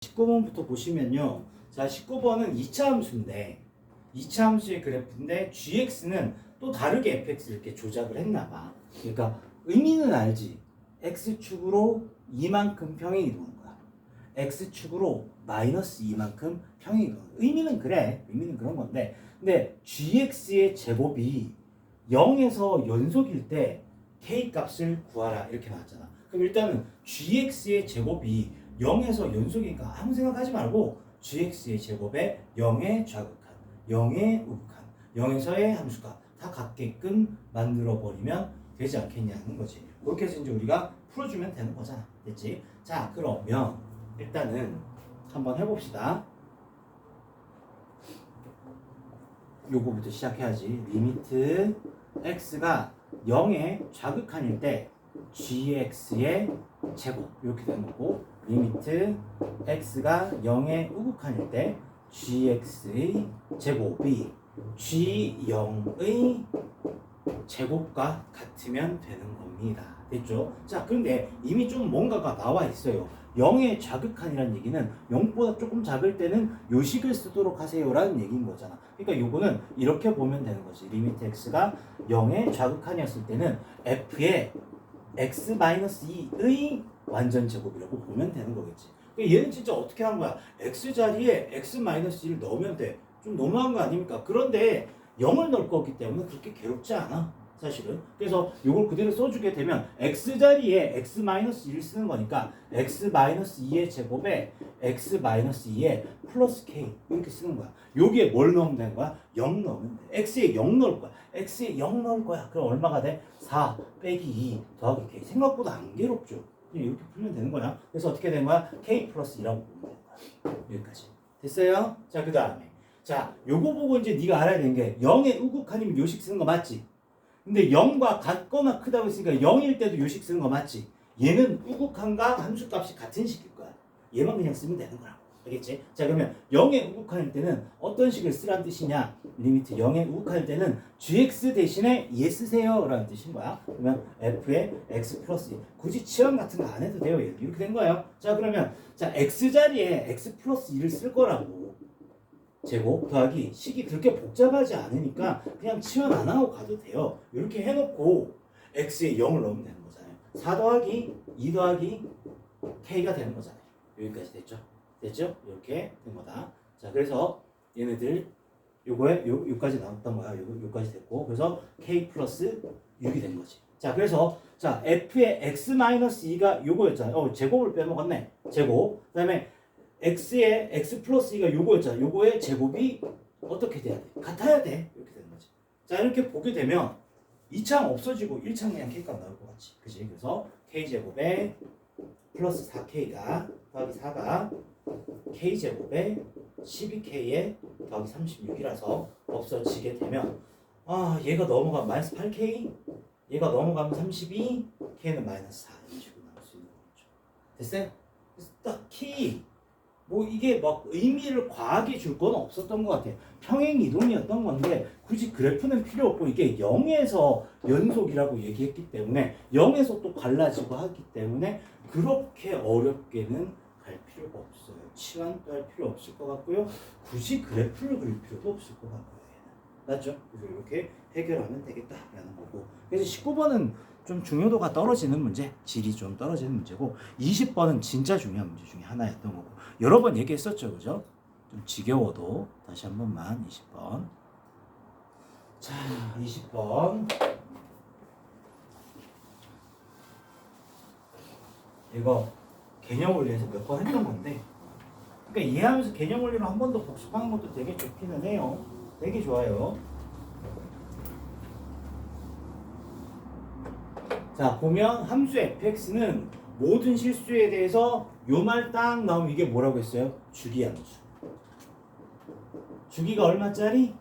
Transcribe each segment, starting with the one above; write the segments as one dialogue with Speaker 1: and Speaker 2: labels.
Speaker 1: 19번부터 보시면요. 자, 19번은 2차 함수인데 2차 함수의 그래프인데 gx는 또 다르게 fx 이렇게 조작을 했나봐. 그러니까 의미는 알지. x축으로 이만큼 평행이 도는 거야. x축으로 마이너스 2만큼 평행이 도는 거야. 의미는 그래. 의미는 그런 건데 근데 gx의 제곱이 0에서 연속일 때 k 값을 구하라 이렇게 나왔잖아. 그럼 일단은 gx의 제곱이 0에서 연속이니까 아무 생각하지 말고 gx의 제곱에 0의 좌극한, 0의 우극한, 0에서의 함수가 다 같게끔 만들어버리면 되지 않겠냐는 거지. 그렇게 해서 이제 우리가 풀어주면 되는 거잖아. 됐지? 자, 그러면 일단은 한번 해봅시다. 요거부터 시작해야지. 리미트 x가 0의 좌극한일 때 gx의 제곱 이렇게 되는 거고, 리미트 x가 0의 우극한일 때 gx의 제곱이 g0의 제곱과 같으면 되는 겁니다. 됐죠? 자, 그런데 이미 좀 뭔가가 나와 있어요. 0의 좌극한이라는 얘기는 0보다 조금 작을 때는 요식을 쓰도록 하세요라는 얘기인 거잖아. 그러니까 요거는 이렇게 보면 되는 거지. 리미트 x가 0의 좌극한이었을 때는 f의 x-2의 완전 제곱이라고 보면 되는 거겠지. 그러니까 얘는 진짜 어떻게 한 거야? x 자리에 x-1을 넣으면 돼. 좀 너무한 거 아닙니까? 그런데 0을 넣을 거기 때문에 그렇게 괴롭지 않아. 사실은. 그래서 이걸 그대로 써주게 되면 x 자리에 x-1을 쓰는 거니까 x-2의 제곱에 x-2의 플러스 k 이렇게 쓰는 거야. 여기에 뭘 넣으면 되는 거야? 0 넣으면 돼. x에 0 넣을 거야. x에 0 넣을 거야. 그럼 얼마가 돼? 4 빼기 2 더하기 k. 생각보다 안 괴롭죠. 이렇게 풀면 되는 거야. 그래서 어떻게 된 거야? k 플러스 2라고 보면 되는 거야. 여기까지. 됐어요? 자, 그 다음에. 자, 요거 보고 이제 네가 알아야 되는 게 0의 우극한이면 요식 쓰는 거 맞지? 근데 0과 같거나 크다고 했으니까 0일 때도 요식 쓰는 거 맞지? 얘는 우극한과 함수값이 같은 식일 거야. 얘만 그냥 쓰면 되는 거야. 알겠지? 자, 그러면 0의 우극한일 때는 어떤 식을 쓰라는 뜻이냐? 리미트 0의 우극한일 때는 gx 대신에 얘 쓰세요 라는 뜻인 거야. 그러면 f의 x 플러스 2. 굳이 치환 같은 거 안 해도 돼요. 이렇게 된 거예요. 자, 그러면 자 x 자리에 x 플러스 2를 쓸 거라고. 제곱 더하기 식이 그렇게 복잡하지 않으니까 그냥 치환 안 하고 가도 돼요. 이렇게 해놓고 x에 0을 넣으면 되는 거잖아요. 4 더하기 2 더하기 k가 되는 거잖아요. 여기까지 됐죠? 됐죠? 이렇게 된 거다. 자, 그래서 얘네들 요거에 요까지 나왔던 거야. 요까지 됐고, 그래서 k 플러스 6이 된 거지. 자, 그래서 자 f의 x-2가 요거였잖아요. 제곱을 빼먹었네. 제곱. 그다음에 x의 x 플러스 2가 요거였잖아. 요거의 제곱이 어떻게 돼야 돼? 같아야 돼. 이렇게 되는 거지. 자, 이렇게 보게 되면 2창 없어지고 1창 그냥 k값 나올 것 같지. 그치? 그래서 k제곱에 플러스 4k가 더하기 4가 k제곱에 12k에 더하기 36이라서 없어지게 되면 얘가 넘어가면 마이너스 8k, 얘가 넘어가면 32, k는 마이너스 4 이런 식으로 나올 수 있는 거죠. 됐어요? 그래서 딱히 뭐 이게 막 의미를 과하게 줄 건 없었던 것 같아요. 평행 이동이었던 건데 굳이 그래프는 필요 없고 이게 0에서 연속이라고 얘기했기 때문에 0에서 또 갈라지고 하기 때문에 그렇게 어렵게는 갈 필요가 없어요. 치환도 할 필요 없을 것 같고요. 굳이 그래프를 그릴 필요도 없을 것 같고요. 맞죠? 그래서 이렇게 해결하면 되겠다라는 거고. 그래서 19번은 좀 중요도가 떨어지는 문제, 질이 좀 떨어지는 문제고 20번은 진짜 중요한 문제 중에 하나였던 거고 여러 번 얘기했었죠. 그죠? 좀 지겨워도 다시 한 번만 20번. 자, 20번. 이거 개념 원리에서 몇 번 했던 건데 그러니까 이해하면서 개념 원리로 한 번 더 복습하는 것도 되게 좋기는 해요. 되게 좋아요. 자, 보면 함수 fx는 모든 실수에 대해서 요 말 딱 나오면 이게 뭐라고 했어요? 주기함수. 주기가 얼마짜리?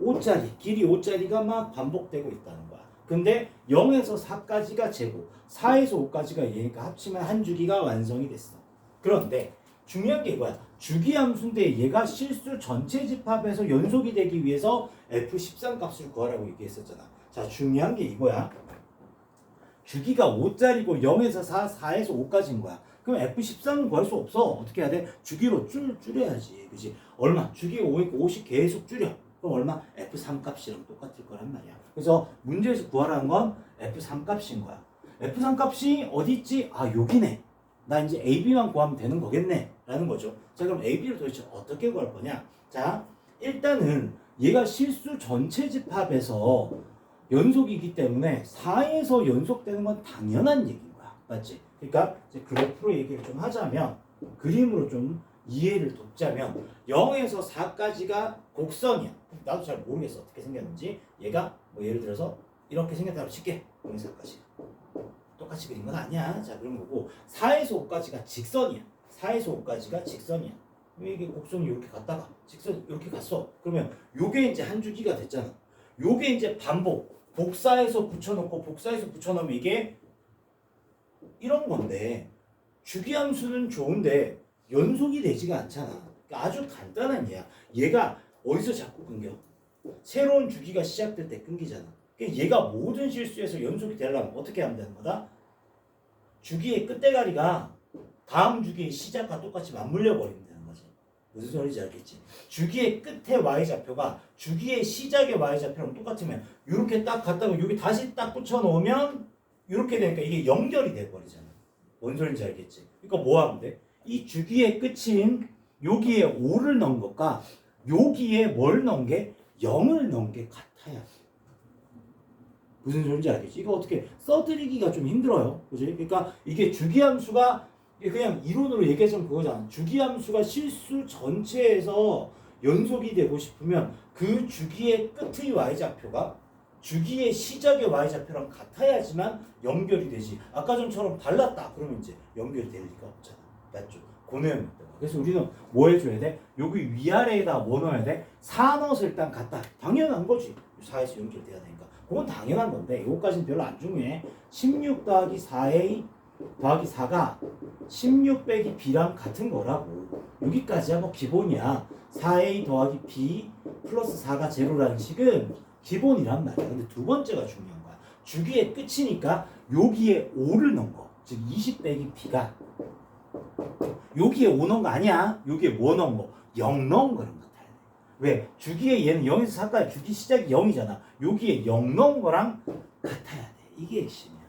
Speaker 1: 5짜리. 길이 5짜리가 막 반복되고 있다는 거야. 근데 0에서 4까지가 제곱, 4에서 5까지가 얘니까 합치면 한 주기가 완성이 됐어. 그런데 중요한 게 이거야. 주기함수인데 얘가 실수 전체 집합에서 연속이 되기 위해서 F13 값을 구하라고 얘기했었잖아. 자, 중요한 게 이거야. 주기가 5짜리고 0에서 4, 4에서 5까지인 거야. 그럼 F13은 구할 수 없어. 어떻게 해야 돼? 주기로 줄여야지. 그지? 얼마? 주기가 5니까 50 계속 줄여. 그럼 얼마? F3 값이랑 똑같을 거란 말이야. 그래서 문제에서 구하라는 건 F3 값인 거야. F3 값이 어디 있지? 아, 여기네. 나 이제 AB만 구하면 되는 거겠네. 라는 거죠. 자, 그럼 AB를 도대체 어떻게 구할 거냐? 자, 일단은 얘가 실수 전체 집합에서 연속이기 때문에 4에서 연속되는 건 당연한 얘기인 거야. 맞지? 그러니까 이제 그래프로 얘기를 좀 하자면, 그림으로 좀 이해를 돕자면 0에서 4까지가 곡선이야. 나도 잘 모르겠어. 어떻게 생겼는지. 얘가 뭐 예를 들어서 이렇게 생겼다고 칠게. 0에서 4까지. 똑같이 그린 건 아니야. 자, 그런 거고 4에서 5까지가 직선이야. 4에서 5까지가 직선이야. 이게 곡선이 이렇게 갔다가 직선 이렇게 갔어. 그러면 요게 이제 한 주기가 됐잖아. 요게 이제 반복. 복사해서 붙여놓고 복사해서 붙여놓으면 이게 이런 건데 주기함수는 좋은데 연속이 되지가 않잖아. 그러니까 아주 간단한 얘야. 얘가 어디서 자꾸 끊겨? 새로운 주기가 시작될 때 끊기잖아. 그러니까 얘가 모든 실수에서 연속이 되려면 어떻게 하면 되는 거다? 주기의 끝대가리가 다음 주기의 시작과 똑같이 맞물려 버리면 되는 거지. 무슨 소리인지 알겠지? 주기의 끝의 y좌표가 주기의 시작의 y좌표랑 똑같으면 이렇게 딱 갔다가 여기 다시 딱 붙여 놓으면 이렇게 되니까 이게 연결이 돼 버리잖아. 뭔 소리인지 알겠지? 그러니까 뭐 하면 돼? 이 주기의 끝인 여기에 5를 넣은 것과 여기에 뭘 넣은 게 0을 넣은 게 같아야 돼. 무슨 소리인지 알겠지? 이거 어떻게 써드리기가 좀 힘들어요. 그지? 그러니까 이게 주기함수가 그냥 이론으로 얘기하자면 그거잖아. 주기함수가 실수 전체에서 연속이 되고 싶으면 그 주기의 끝의 y좌표가 주기의 시작의 y좌표랑 같아야지만 연결이 되지. 아까 전처럼 달랐다 그러면 이제 연결이 될 리가 없잖아. 맞죠? 고내용. 그래서 우리는 뭐 해줘야 돼? 여기 위아래에다 뭐 넣어야 돼? 4 넣어서 일단 같다. 당연한 거지. 4에서 연결돼야 되니까. 그건 당연한 건데 이거까지는 별로 안 중요해. 16 더하기 4a 더하기 4가 16 빼기 b랑 같은 거라고. 여기까지야 뭐 기본이야. 4a 더하기 b 플러스 4가 제로라는 식은 기본이란 말이야. 근데 두 번째가 중요한 거야. 주기의 끝이니까 여기에 5를 넣은 거. 즉 20 빼기 b가 여기에 5 넣은 거 아니야. 여기에 뭐 넣은 거? 0 넣은 거랑 같아야 돼. 왜? 주기의 얘는 0에서 4까지 주기 시작이 0이잖아. 여기에 0 넣은 거랑 같아야 돼. 이게 핵심이야.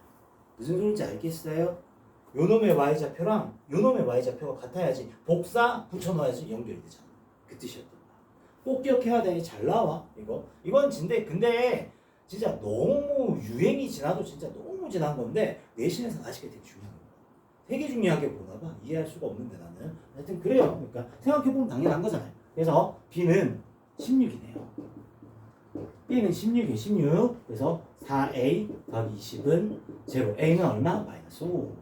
Speaker 1: 무슨 소리인지 알겠어요? 요놈의 y좌표랑 요놈의 y좌표가 같아야지 복사 붙여넣어야지 연결이 되잖아. 그 뜻이었던 거야. 꼭 기억해야 돼. 잘 나와 이거. 이건 근데 진짜 너무 유행이 지나도 진짜 너무 지난 건데 내신에서 아직까지 되게 중요한 거야. 되게 중요하게 보나 봐. 이해할 수가 없는데 나는. 하여튼 그래요. 그러니까 생각해보면 당연한 거잖아요. 그래서 B는 16이네요. B는 16이에요. 16. 그래서 4A 더하기 20은 제로. A는 얼마? 마이너스 5.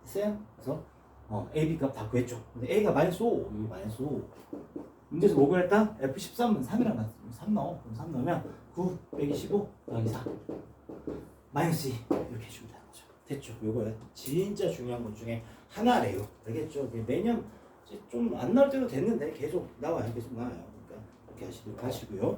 Speaker 1: 됐어요? 그래서 A, B 값 다 구했죠. 근데 A가 마이너스 5. 여기 마이너스 5. 문제에서 뭐 구했다? F13은 3이랑 같으면 3 넣어. 그럼 3 넣으면 9 빼기 15 더하기 4. 마이너스 2. 이렇게 해주면 되는 거죠. 됐죠? 요거야. 진짜 중요한 것 중에 하나래요. 알겠죠? 매년 좀 안 나올 때도 됐는데 계속 나와요. 계속 나와요. 그러니까 이렇게 하시고요.